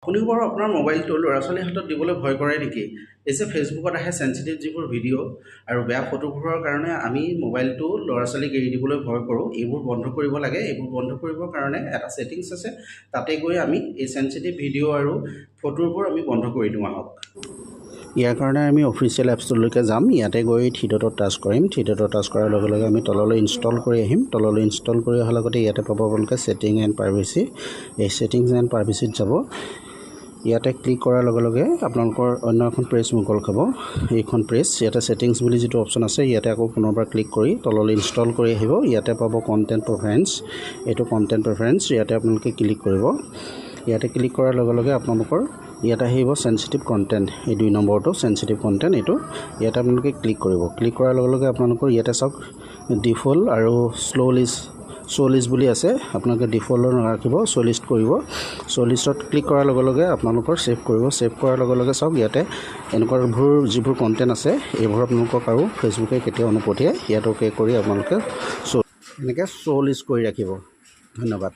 আপুনিও বাৰু আপোনাৰ মোবাইলটো ল'ৰা ছোৱালীৰ হাতত দিবলৈ ভয় কৰে নেকি? এই যে ফেচবুকত আহে চেঞ্চিটিভ যিবোৰ ভিডিঅ' আৰু বেয়া ফটোবোৰৰ কাৰণে আমি মোবাইলটো ল'ৰা ছোৱালীক এৰি দিবলৈ ভয় কৰোঁ। এইবোৰ বন্ধ কৰিব লাগে। এইবোৰ বন্ধ কৰিবৰ কাৰণে এটা ছেটিংছ আছে, তাতে গৈ আমি এই চেঞ্চিটিভ ভিডিঅ' আৰু ফটোবোৰ আমি বন্ধ কৰি দিওঁ আহক। ইয়াৰ কাৰণে আমি অফিচিয়েল এপছটোলৈকে যাম। ইয়াতে গৈ থ্ৰী ডটত টাচ কৰিম। থ্ৰী ডটত টাচ কৰাৰ লগে লগে আমি তললৈ ইনষ্টল কৰি আহিম। তললৈ ইনষ্টল কৰি অহাৰ লগতে ইয়াতে পাব আপোনালোকে ছেটিং এণ্ড প্ৰাইভেচি। এই ছেটিংছ এণ্ড প্ৰাইভেচিত যাব। ইয়াতে ক্লিক কৰাৰ লগে লগে আপোনালোকৰ অন্য এখন পেজ মুকল খাব। এইখন পেজ ইয়াতে ছেটিংছ বুলি যিটো অপশ্যন আছে ইয়াতে আকৌ পুনৰবাৰ ক্লিক কৰি তললৈ ইনষ্টল কৰি আহিব। ইয়াতে পাব কণ্টেণ্ট প্ৰেফাৰেঞ্চ। এইটো কণ্টেণ্ট প্ৰেফাৰেঞ্চ ইয়াতে আপোনালোকে ক্লিক কৰিব। ইয়াতে ক্লিক কৰাৰ লগে লগে আপোনালোকৰ ইয়াতে আহিব চেঞ্চিটিভ কণ্টেণ্ট। এই 2 নম্বৰটো চেঞ্চিটিভ কণ্টেণ্ট, এইটো ইয়াতে আপোনালোকে ক্লিক কৰিব। ক্লিক কৰাৰ লগে লগে আপোনালোকৰ ইয়াতে চাওক ডিফল্ট আৰু শ্ব' লিষ্ট বুলি আছে। আপোনালোকে ডিফল্টত নাৰাখিব, শ্ব' লিষ্ট কৰিব। শ্ব' লিষ্টত ক্লিক কৰাৰ লগে লগে আপোনালোকৰ ছেভ কৰিব। ছেভ কৰাৰ লগে লগে চাওক ইয়াতে এনেকুৱাবোৰ যিবোৰ কণ্টেণ্ট আছে এইবোৰ আপোনালোকক আৰু ফেচবুকে কেতিয়াও নপঠিয়ায়। ইয়াত অ'কে কৰি আপোনালোকে এনেকৈ শ্ব' লিষ্ট কৰি ৰাখিব। ধন্যবাদ।